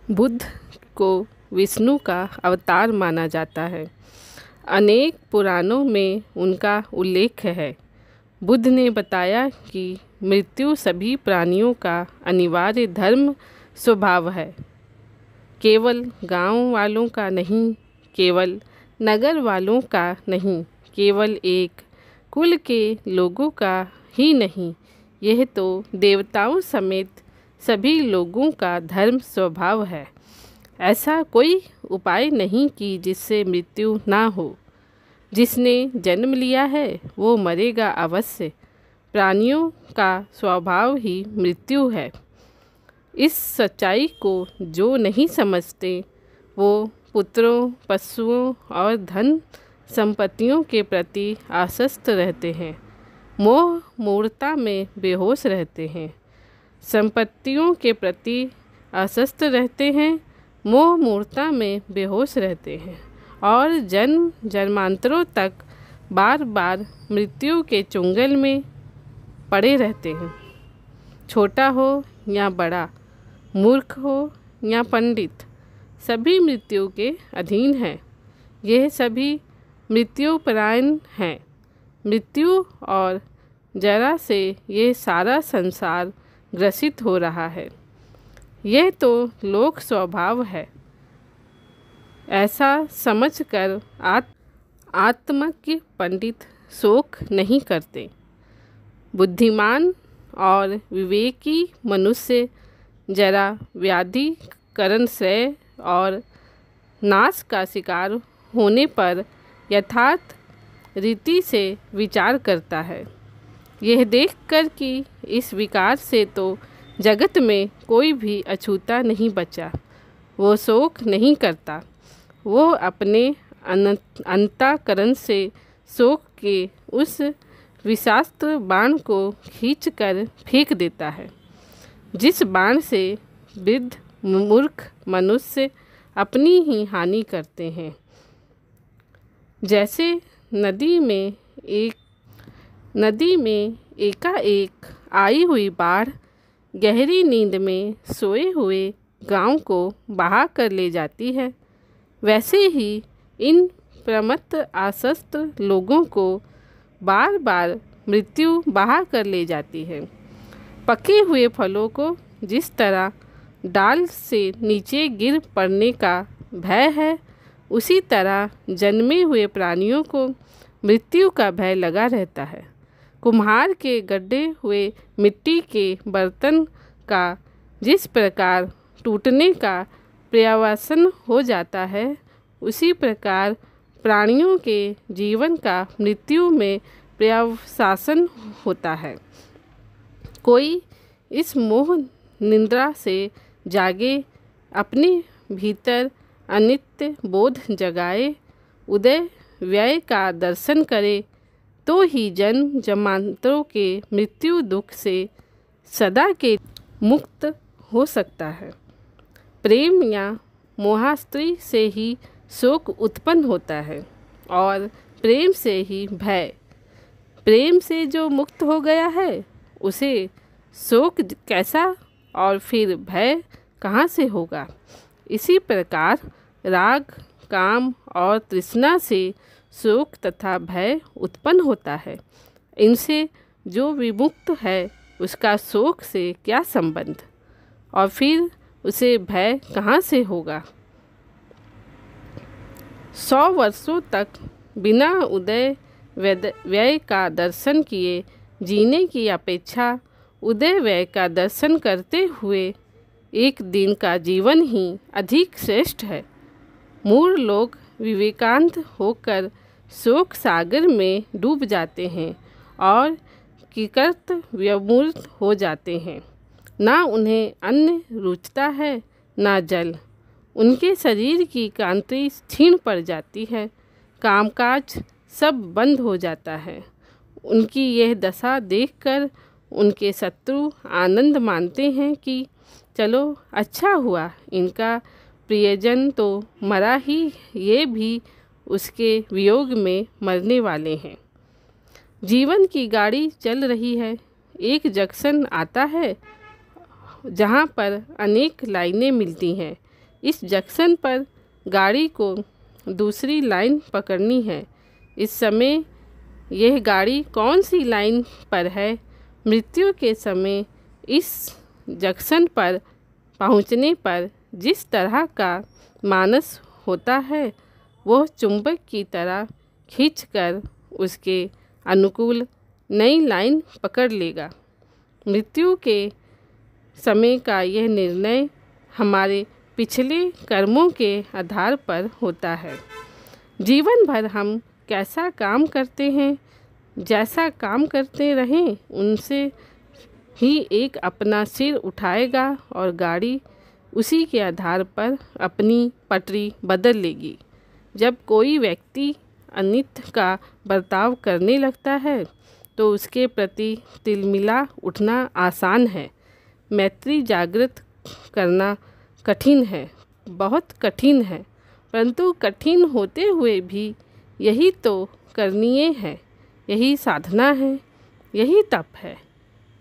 बुद्ध को विष्णु का अवतार माना जाता है। अनेक पुराणों में उनका उल्लेख है। बुद्ध ने बताया कि मृत्यु सभी प्राणियों का अनिवार्य धर्म स्वभाव है, केवल गांव वालों का नहीं, केवल नगर वालों का नहीं, केवल एक कुल के लोगों का ही नहीं, यह तो देवताओं समेत सभी लोगों का धर्म स्वभाव है। ऐसा कोई उपाय नहीं कि जिससे मृत्यु ना हो। जिसने जन्म लिया है वो मरेगा अवश्य। प्राणियों का स्वभाव ही मृत्यु है। इस सच्चाई को जो नहीं समझते वो पुत्रों, पशुओं और धन संपत्तियों के प्रति आसक्त रहते हैं, मोह मूर्ता में बेहोश रहते हैं। संपत्तियों के प्रति आसक्त रहते हैं, मोह मूर्ता में बेहोश रहते हैं और जन्म जन्मांतरों तक बार बार मृत्यु के चुंगल में पड़े रहते हैं। छोटा हो या बड़ा, मूर्ख हो या पंडित, सभी मृत्यु के अधीन हैं। यह सभी मृत्युपरायण हैं। मृत्यु और जरा से ये सारा संसार ग्रसित हो रहा है। यह तो लोक स्वभाव है। ऐसा समझकर आत्मज्ञ पंडित शोक नहीं करते। बुद्धिमान और विवेकी मनुष्य जरा व्याधि, करण श्रेय और नाश का शिकार होने पर यथार्थ रीति से विचार करता है, यह देखकर कि इस विकार से तो जगत में कोई भी अछूता नहीं बचा। वो शोक नहीं करता। वो अपने अंतःकरण से शोक के उस विषाक्त बाण को खींचकर फेंक देता है, जिस बाण से वृद्ध मूर्ख मनुष्य अपनी ही हानि करते हैं। जैसे नदी में एकाएक आई हुई बाढ़ गहरी नींद में सोए हुए गांव को बहा कर ले जाती है, वैसे ही इन प्रमत्त आसक्त लोगों को बार बार मृत्यु बहा कर ले जाती है। पके हुए फलों को जिस तरह डाल से नीचे गिर पड़ने का भय है, उसी तरह जन्मे हुए प्राणियों को मृत्यु का भय लगा रहता है। कुम्हार के गड्ढे हुए मिट्टी के बर्तन का जिस प्रकार टूटने का पर्यवसान हो जाता है, उसी प्रकार प्राणियों के जीवन का मृत्यु में पर्यवसान होता है। कोई इस मोह निद्रा से जागे, अपने भीतर अनित्य बोध जगाए, उदय व्यय का दर्शन करे, तो ही जन्म जन्मांतरों के मृत्यु दुख से सदा के मुक्त हो सकता है। प्रेम या मोहास्त्री से ही शोक उत्पन्न होता है और प्रेम से ही भय। प्रेम से जो मुक्त हो गया है उसे शोक कैसा और फिर भय कहाँ से होगा। इसी प्रकार राग, काम और तृष्णा से शोक तथा भय उत्पन्न होता है। इनसे जो विमुक्त है उसका शोक से क्या संबंध, और फिर उसे भय कहाँ से होगा। 100 वर्षों तक बिना उदय व्यय का दर्शन किए जीने की अपेक्षा उदय व्यय का दर्शन करते हुए एक दिन का जीवन ही अधिक श्रेष्ठ है। मूढ़ लोग विवेकांत होकर शोक सागर में डूब जाते हैं और किकर्त व्यमूर्त हो जाते हैं। ना उन्हें अन्न रुचता है, ना जल। उनके शरीर की कांति क्षीण पड़ जाती है, कामकाज सब बंद हो जाता है। उनकी यह दशा देखकर उनके शत्रु आनंद मानते हैं कि चलो अच्छा हुआ, इनका प्रियजन तो मरा ही, ये भी उसके वियोग में मरने वाले हैं। जीवन की गाड़ी चल रही है। एक जंक्शन आता है जहाँ पर अनेक लाइनें मिलती हैं। इस जंक्शन पर गाड़ी को दूसरी लाइन पकड़नी है। इस समय यह गाड़ी कौन सी लाइन पर है? मृत्यु के समय इस जंक्शन पर पहुंचने पर जिस तरह का मानस होता है वह चुंबक की तरह खींचकर उसके अनुकूल नई लाइन पकड़ लेगा। मृत्यु के समय का यह निर्णय हमारे पिछले कर्मों के आधार पर होता है। जीवन भर हम कैसा काम करते हैं, जैसा काम करते रहें उनसे ही एक अपना सिर उठाएगा और गाड़ी उसी के आधार पर अपनी पटरी बदल लेगी। जब कोई व्यक्ति अनित का बर्ताव करने लगता है तो उसके प्रति तिलमिला उठना आसान है। मैत्री जागृत करना कठिन है, बहुत कठिन है, परंतु कठिन होते हुए भी यही तो करनीय है, यही साधना है, यही तप है,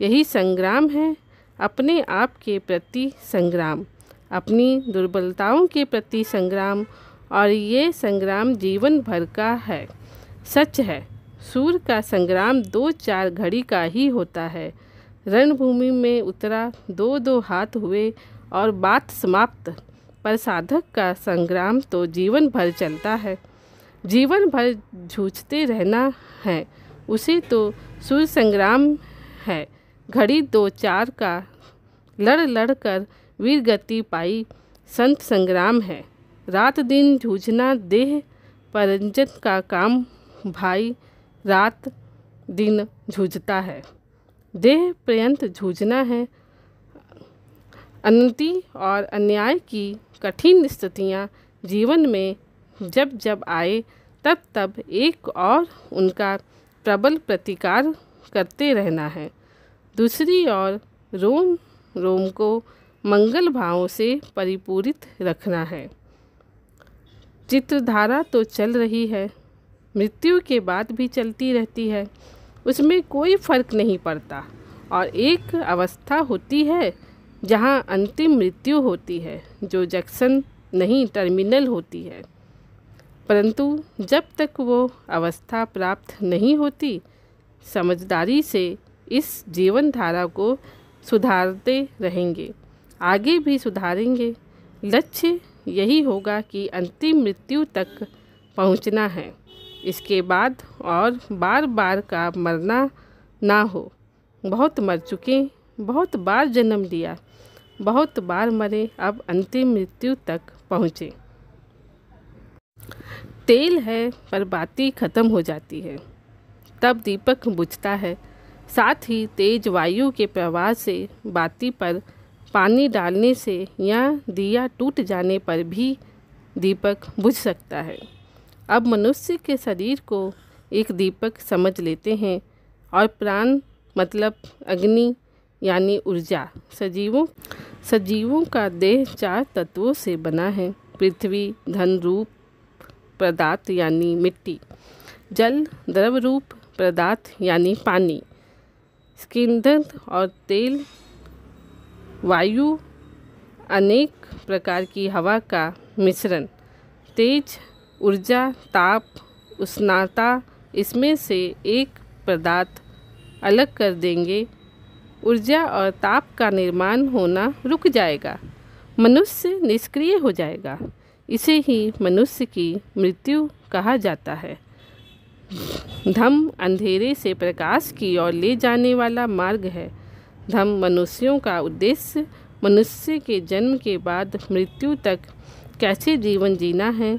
यही संग्राम है। अपने आप के प्रति संग्राम, अपनी दुर्बलताओं के प्रति संग्राम, और ये संग्राम जीवन भर का है। सच है, सूर्य का संग्राम 2-4 घड़ी का ही होता है। रणभूमि में उतरा 2-2 हाथ हुए और बात समाप्त। पर साधक का संग्राम तो जीवन भर चलता है, जीवन भर जूझते रहना है। उसे तो सूर्य संग्राम है। घड़ी 2-4 का लड़ लड़ कर वीर गति पाई संत संग्राम है। रात दिन जूझना देह परंजन का काम भाई, रात दिन जूझता है, देह पर्यंत जूझना है। अनति और अन्याय की कठिन स्थितियाँ जीवन में जब जब आए तब तब एक और उनका प्रबल प्रतिकार करते रहना है। दूसरी ओर रोम रोम को मंगल भावों से परिपूरित रखना है। चित्रधारा तो चल रही है, मृत्यु के बाद भी चलती रहती है, उसमें कोई फर्क नहीं पड़ता। और एक अवस्था होती है जहाँ अंतिम मृत्यु होती है, जो जंक्शन नहीं टर्मिनल होती है। परंतु जब तक वो अवस्था प्राप्त नहीं होती, समझदारी से इस जीवन धारा को सुधारते रहेंगे, आगे भी सुधारेंगे। लक्ष्य यही होगा कि अंतिम मृत्यु तक पहुंचना है। इसके बाद और बार बार का मरना ना हो। बहुत मर चुके, बहुत बार जन्म लिया, बहुत बार मरे, अब अंतिम मृत्यु तक पहुँचे। तेल है पर बाती ख़त्म हो जाती है, तब दीपक बुझता है। साथ ही तेज वायु के प्रवाह से बाती पर पानी डालने से या दिया टूट जाने पर भी दीपक बुझ सकता है। अब मनुष्य के शरीर को एक दीपक समझ लेते हैं और प्राण मतलब अग्नि यानी ऊर्जा। सजीवों का देह 4 तत्वों से बना है। पृथ्वी धन रूप पदार्थ यानी मिट्टी, जल द्रव रूप पदार्थ यानी पानी, ईंधन और तेल, वायु अनेक प्रकार की हवा का मिश्रण, तेज ऊर्जा, ताप, उष्णता। इसमें से एक पदार्थ अलग कर देंगे, ऊर्जा और ताप का निर्माण होना रुक जाएगा, मनुष्य निष्क्रिय हो जाएगा। इसे ही मनुष्य की मृत्यु कहा जाता है। धम्म अंधेरे से प्रकाश की ओर ले जाने वाला मार्ग है। धम्म मनुष्यों का उद्देश्य मनुष्य के जन्म के बाद मृत्यु तक कैसे जीवन जीना है,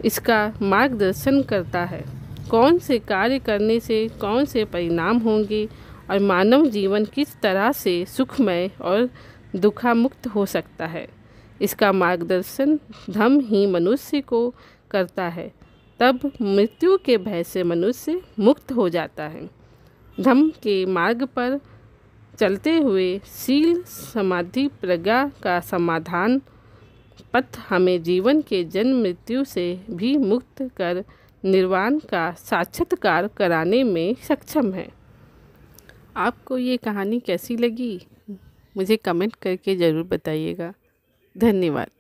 इसका मार्गदर्शन करता है। कौन से कार्य करने से कौन से परिणाम होंगे और मानव जीवन किस तरह से सुखमय और दुखामुक्त हो सकता है, इसका मार्गदर्शन धम्म ही मनुष्य को करता है। तब मृत्यु के भय से मनुष्य मुक्त हो जाता है। धम्म के मार्ग पर चलते हुए शील समाधि प्रज्ञा का समाधान पथ हमें जीवन के जन्म मृत्यु से भी मुक्त कर निर्वाण का साक्षात्कार कराने में सक्षम है। आपको ये कहानी कैसी लगी मुझे कमेंट करके ज़रूर बताइएगा। धन्यवाद।